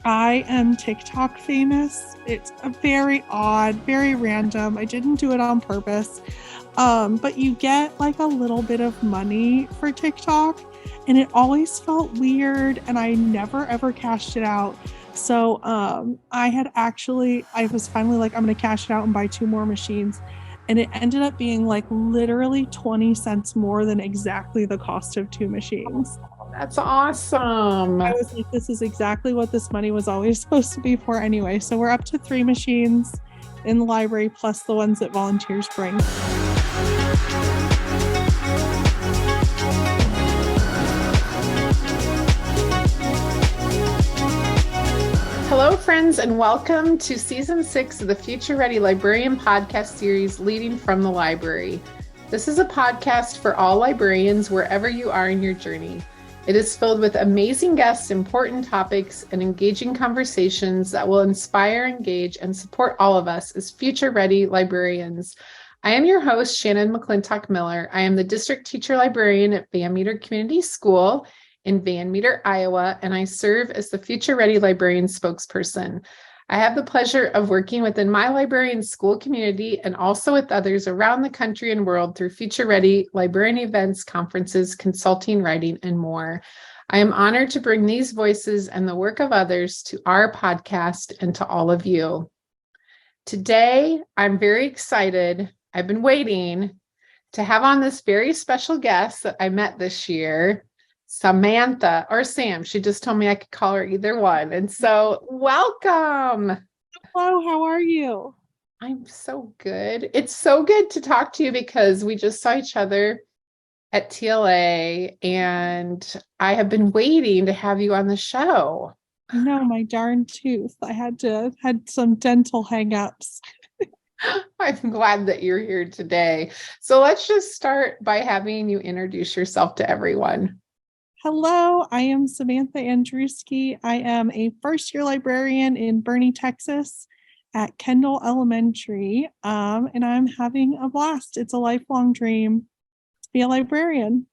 I am TikTok famous. It's a very odd, very random. I didn't do it on purpose. But you get like a little bit of money for TikTok, and it always felt weird, and I never ever cashed it out. So I was finally like, I'm gonna cash it out and buy two more machines. And it ended up being like literally 20 cents more than exactly the cost of two machines. That's awesome. I was like, this is exactly what this money was always supposed to be for anyway. So we're up to three machines in the library, plus the ones that volunteers bring. Hello, friends, and welcome to Season 6 of the Future Ready Librarian podcast series, Leading from the Library. This is a podcast for all librarians wherever you are in your journey. It is filled with amazing guests, important topics, and engaging conversations that will inspire, engage, and support all of us as future-ready librarians. I am your host, Shannon McClintock Miller. I am the district teacher librarian at Van Meter Community School in Van Meter, Iowa, and I serve as the Future Ready Librarian spokesperson. I have the pleasure of working within my librarian school community and also with others around the country and world through Future Ready librarian events, conferences, consulting, writing, and more. I am honored to bring these voices and the work of others to our podcast and to all of you. Today, I'm very excited. I've been waiting to have on this very special guest that I met this year, Samantha or Sam. She just told me I could call her either one. And so welcome. Hello, how are you? I'm so good. It's so good to talk to you because we just saw each other at TLA and I have been waiting to have you on the show. I know, my darn tooth. I had some dental hangups. I'm glad that you're here today. So let's just start by having you introduce yourself to everyone. Hello, I am Samantha Andrzejewski. I am a first-year librarian in Boerne, Texas at Kendall Elementary, and I'm having a blast. It's a lifelong dream to be a librarian.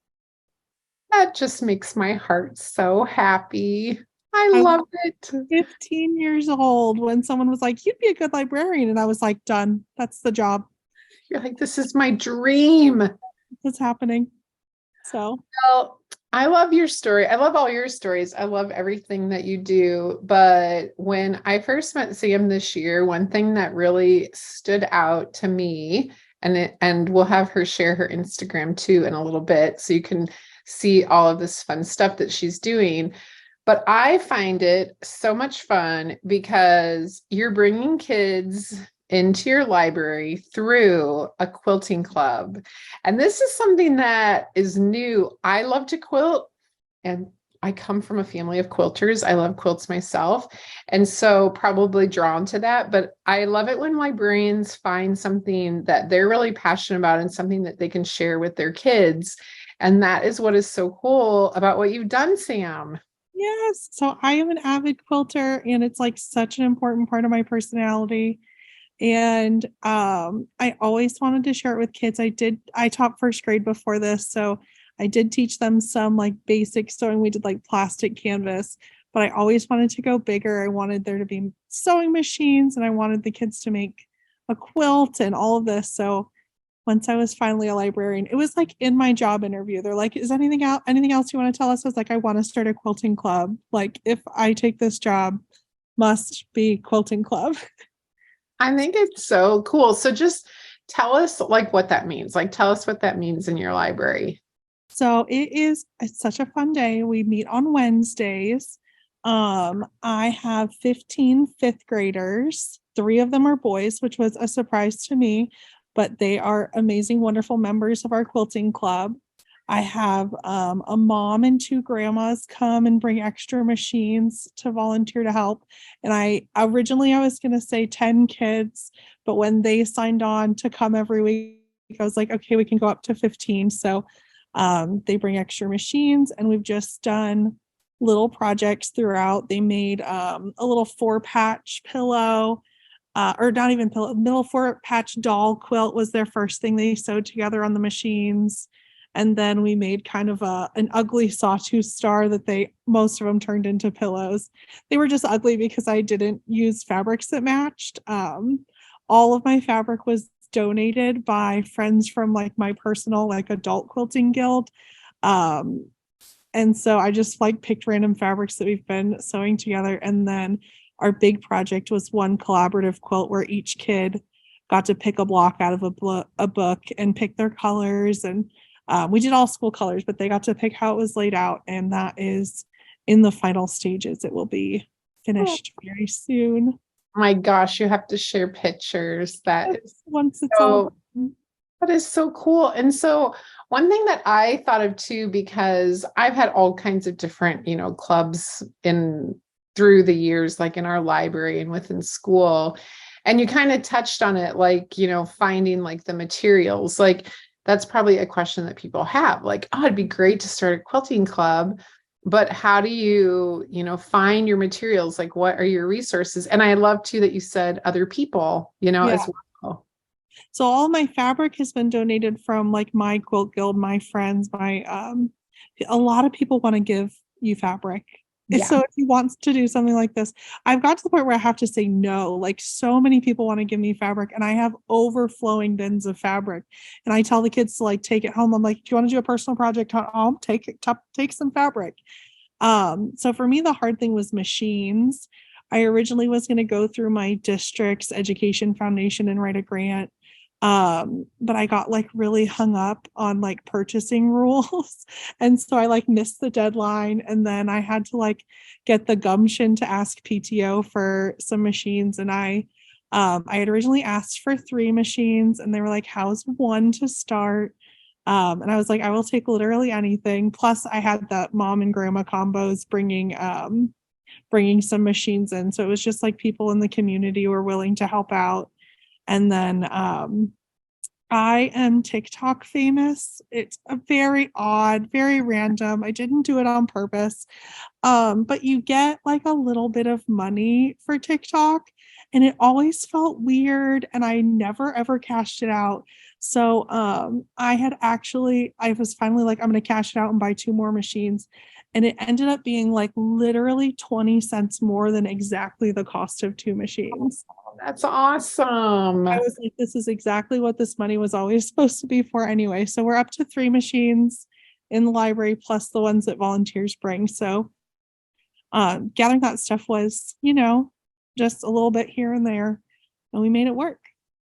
That just makes my heart so happy. I I was love it. 15 years old when someone was like, "You'd be a good librarian," and I was like, "Done. That's the job. You're like, this is my dream. It's happening." So Well, I love your story. I love all your stories. I love everything that you do. But when I first met Sam this year, one thing that really stood out to me, and we'll have her share her Instagram too in a little bit, so you can see all of this fun stuff that she's doing. But I find it so much fun because you're bringing kids into your library through a quilting club. And this is something that is new. I love to quilt, and I come from a family of quilters. I love quilts myself, and so probably drawn to that. But I love it when librarians find something that they're really passionate about and something that they can share with their kids. And that is what is so cool about what you've done, Sam. yes, so I am an avid quilter, and it's like such an important part of my personality. And I always wanted to share it with kids. I taught first grade before this, so I did teach them some like basic sewing. We did like plastic canvas, but I always wanted to go bigger. I wanted there to be sewing machines, and I wanted the kids to make a quilt and all of this. So once I was finally a librarian, it was like in my job interview. They're like, "Is anything else you want to tell us?" I was like, "I want to start a quilting club. Like, if I take this job, must be quilting club." I think it's so cool. So just tell us like what that means. Like tell us what that means in your library. So it's such a fun day. We meet on Wednesdays. I have 15 fifth graders. Three of them are boys, which was a surprise to me, but they are amazing, wonderful members of our quilting club. I have a mom and two grandmas come and bring extra machines to volunteer to help. And I was going to say 10 kids, but when they signed on to come every week, I was like, okay, we can go up to 15. So they bring extra machines, and we've just done little projects throughout. They made a little 4-patch pillow, or not even pillow, little 4-patch doll quilt was their first thing they sewed together on the machines. And then we made kind of an ugly sawtooth star that most of them turned into pillows. They were just ugly because I didn't use fabrics that matched. All of my fabric was donated by friends from like my personal like adult quilting guild. And so I just like picked random fabrics that we've been sewing together. And then our big project was one collaborative quilt where each kid got to pick a block out of a book and pick their colors. And we did all school colors, but they got to pick how it was laid out. And that is in the final stages. It will be finished very soon. My gosh, you have to share pictures. Once it's all done. That is so cool. And so one thing that I thought of too, because I've had all kinds of different, clubs through the years, like in our library and within school. And you kind of touched on it, like, finding like the materials, like that's probably a question that people have, like, oh, it'd be great to start a quilting club, but how do you, find your materials? Like, what are your resources? And I love too that you said other people, as well. So all my fabric has been donated from like my quilt guild, my friends, a lot of people want to give you fabric. Yeah. So if you want to do something like this, I've got to the point where I have to say no. Like so many people want to give me fabric and I have overflowing bins of fabric. And I tell the kids to like take it home. I'm like, do you want to do a personal project at home? Take some fabric. So for me, the hard thing was machines. I originally was going to go through my district's education foundation and write a grant. But I got like really hung up on like purchasing rules. And so I like missed the deadline. And then I had to like get the gumption to ask PTO for some machines. And I had originally asked for 3 machines and they were like, how's 1 to start? And I was like, I will take literally anything. Plus I had the mom and grandma combos bringing some machines in. So it was just like people in the community were willing to help out. And then I am TikTok famous. It's a very odd, very random. I didn't do it on purpose. But you get like a little bit of money for TikTok and it always felt weird and I never ever cashed it out. So I was finally like, I'm going to cash it out and buy 2 more machines. And it ended up being like literally 20 cents more than exactly the cost of 2 machines. Oh, that's awesome. I was like, this is exactly what this money was always supposed to be for anyway. So we're up to 3 machines in the library plus the ones that volunteers bring. So gathering that stuff was, just a little bit here and there. And we made it work.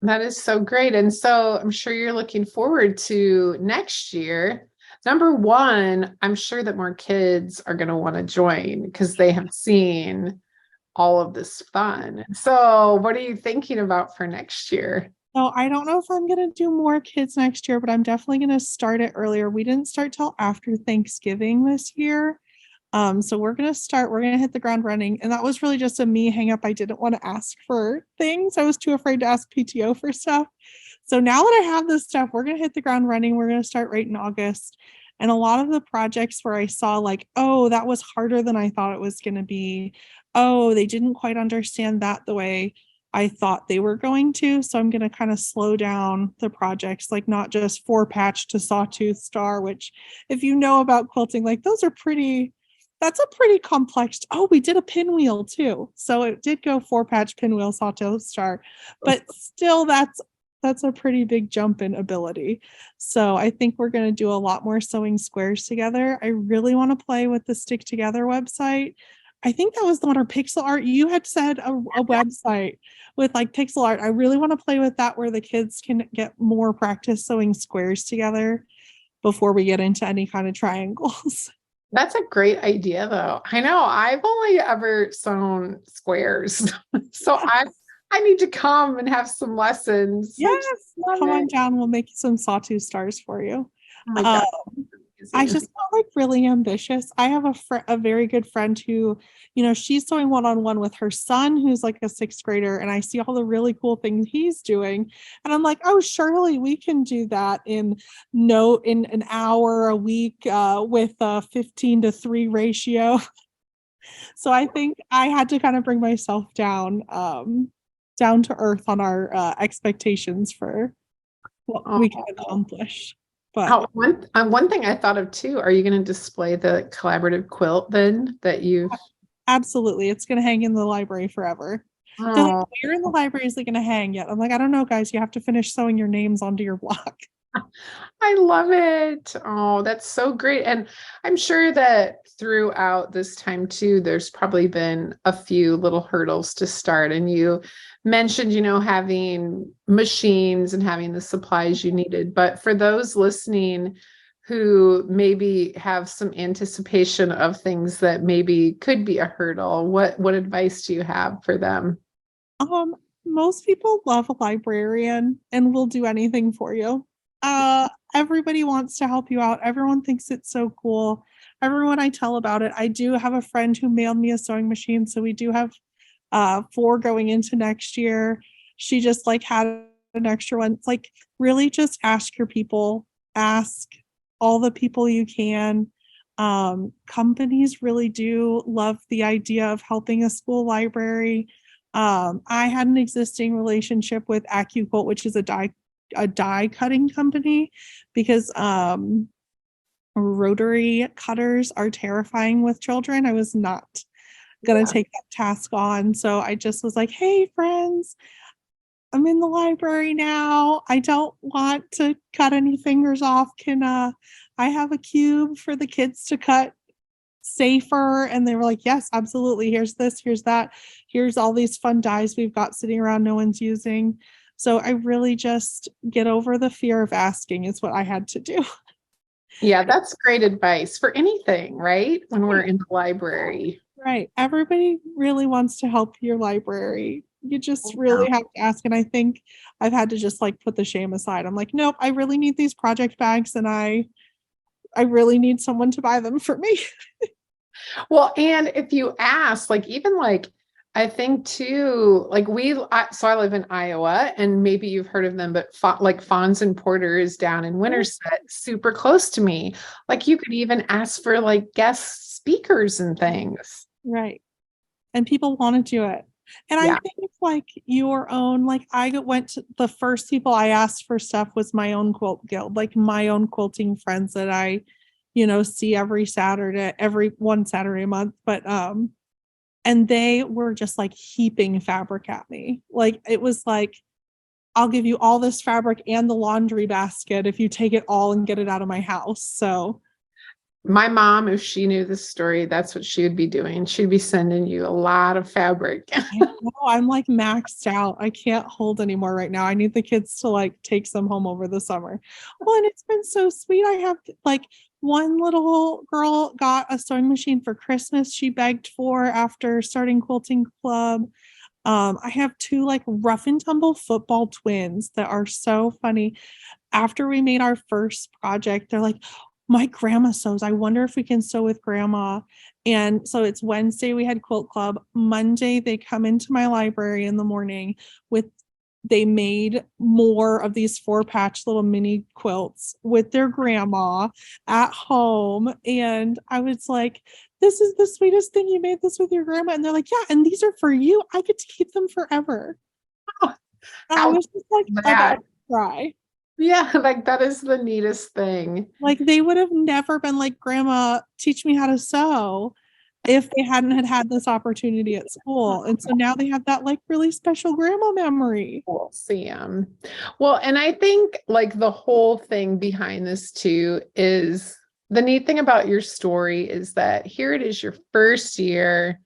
That is so great. And so I'm sure you're looking forward to next year. Number one, I'm sure that more kids are going to want to join because they have seen all of this fun. So what are you thinking about for next year? So I don't know if I'm going to do more kids next year, but I'm definitely going to start it earlier. We didn't start till after Thanksgiving this year. So we're going to hit the ground running. And that was really just a me hang up. I didn't want to ask for things. I was too afraid to ask PTO for stuff. So now that I have this stuff, we're going to hit the ground running. We're going to start right in August. And a lot of the projects where I saw like, oh, that was harder than I thought it was going to be. Oh, they didn't quite understand that the way I thought they were going to. So I'm going to kind of slow down the projects, like not just 4-patch to sawtooth star, which if you know about quilting, like that's a pretty complex. Oh, we did a pinwheel too. So it did go 4-patch pinwheel sawtooth star, but still that's a pretty big jump in ability. So I think we're going to do a lot more sewing squares together. I really want to play with the Stick Together website. I think that was the one, or pixel art. You had said a website with like pixel art. I really want to play with that where the kids can get more practice sewing squares together before we get into any kind of triangles. That's a great idea though. I know I've only ever sewn squares. So I need to come and have some lessons. Yes, come on down. We'll make some sawtooth stars for you. Oh my God. I just felt like really ambitious. I have a very good friend who, she's doing one-on-one with her son, who's like a 6th grader. And I see all the really cool things he's doing. And I'm like, oh, surely we can do that in an hour a week with a 15:3 ratio. So I think I had to kind of bring myself down to earth on our expectations for what we can accomplish. But Oh, one thing I thought of too, are you going to display the collaborative quilt then that you've? absolutely, it's going to hang in the library forever. They're like, Oh, where in the library is it going to hang yet? I'm like, I don't know, guys. You have to finish sewing your names onto your block. I love it. Oh, that's so great. And I'm sure that throughout this time too, there's probably been a few little hurdles to start. And you mentioned, having machines and having the supplies you needed. But for those listening who maybe have some anticipation of things that maybe could be a hurdle, what advice do you have for them? Um, Most people love a librarian and will do anything for you. Everybody wants to help you out. Everyone thinks it's so cool. Everyone I tell about it, I do have a friend who mailed me a sewing machine, so we do have four going into next year. She just like had an extra one. It's like really just ask your people, ask all the people you can. Companies really do love the idea of helping a school library. I had an existing relationship with AccuQuilt, which is a die cutting company, because rotary cutters are terrifying with children. I was not gonna Yeah. take that task on, so I just was like, "Hey, friends, I'm in the library now. I don't want to cut any fingers off. Can I have a cube for the kids to cut safer?" And they were like, "Yes, absolutely. Here's this, here's that, here's all these fun dies we've got sitting around no one's using." So I really just get over the fear of asking is what I had to do. Yeah, that's great advice for anything, right? When we're in the library. Right. Everybody really wants to help your library. You just Yeah. really have to ask. And I think I've had to just like put the shame aside. I'm like, nope, I really need these project bags and I really need someone to buy them for me. Well, and if you ask, like even like I think too, like so I live in Iowa, and maybe you've heard of them, but like Fawns and Porter is down in Winterset, super close to me. Like you could even ask for like guest speakers and things. Right. And people want to do it. And I Yeah. think it's like your own, like went to the first people I asked for stuff was my own quilt guild, like my own quilting friends that I, see every Saturday, every one Saturday a month. But and they were just like heaping fabric at me. Like it was like, I'll give you all this fabric and the laundry basket if you take it all and get it out of my house. So My mom, if she knew this story, that's what she would be doing. She'd be sending you a lot of fabric. I know I'm like maxed out. I can't hold anymore right now. I need the kids to like take some home over the summer. Well, and it's been so sweet. I have like one little girl got a sewing machine for Christmas she begged for after starting quilting club. I have two like rough and tumble football twins that are so funny. After we made our first project, they're like, my grandma sews. I wonder if we can sew with grandma. And so it's Wednesday, we had quilt club. Monday, they come into my library in the morning with, they made more of these 4-patch little mini quilts with their grandma at home. And I was like, this is the sweetest thing. You made this with your grandma. And they're like, yeah, and these are for you. I get to keep them forever. I How was just like about that? to cry. Yeah, like that is the neatest thing. Like they would have never been like, Grandma, teach me how to sew if they hadn't had this opportunity at school. And so now they have that like really special grandma memory. Cool, Sam. Well, and I think like the whole thing behind this too is the neat thing about your story is that here it is your first year.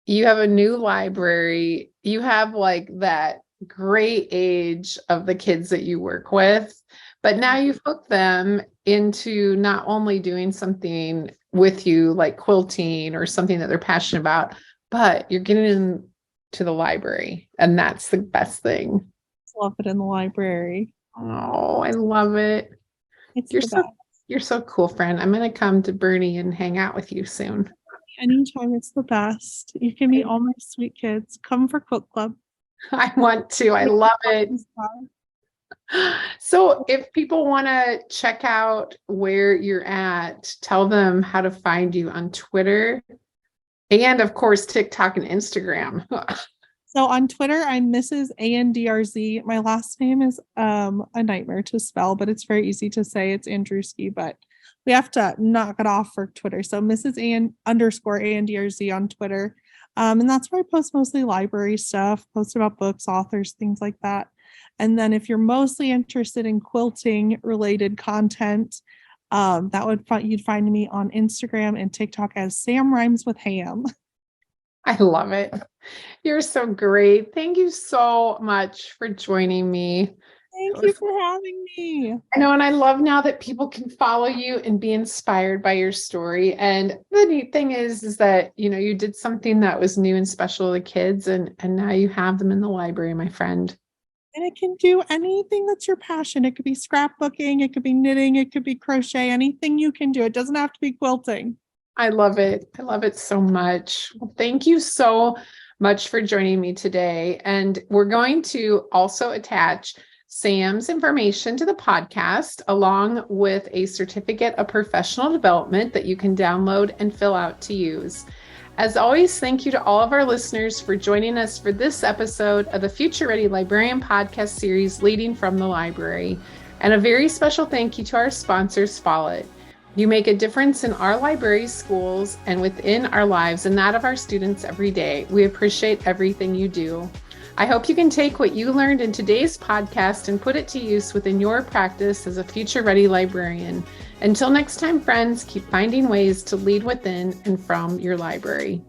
You have a new library. You have like that great age of the kids that you work with, but now you've hooked them into not only doing something with you like quilting or something that they're passionate about, but you're getting them to the library, and that's the best thing. Love it in the library. Oh, I love it. It's You're the so best. you're so cool, friend. I'm gonna come to Boerne and hang out with you soon. Anytime, it's the best. You can meet all my sweet kids. Come for quilt club. I want to. I love it. So if people want to check out where you're at, tell them how to find you on Twitter and of course TikTok and Instagram. So on Twitter, I'm Mrs. Andrz. My last name is a nightmare to spell, but it's very easy to say. It's Andrzejewski, but we have to knock it off for Twitter. So Mrs. _Andrz on Twitter. And that's where I post mostly library stuff, post about books, authors, things like that. And then if you're mostly interested in quilting related content, you'd find me on Instagram and TikTok as Sam Rhymes with Ham. I love it. You're so great. Thank you so much for joining me. Thank you for having me. I know, and I love now that people can follow you and be inspired by your story. And the neat thing is that, you did something that was new and special to kids, and now you have them in the library, my friend. And it can do anything that's your passion. It could be scrapbooking, it could be knitting, it could be crochet, anything you can do. It doesn't have to be quilting. I love it. I love it so much. Well, thank you so much for joining me today. And we're going to also attach Sam's information to the podcast, along with a certificate of professional development that you can download and fill out to use. As always, thank you to all of our listeners for joining us for this episode of the Future Ready Librarian podcast series, Leading from the Library. And a very special thank you to our sponsors, Follett. You make a difference in our library, schools, and within our lives and that of our students every day. We appreciate everything you do. I hope you can take what you learned in today's podcast and put it to use within your practice as a future-ready librarian. Until next time, friends, keep finding ways to lead within and from your library.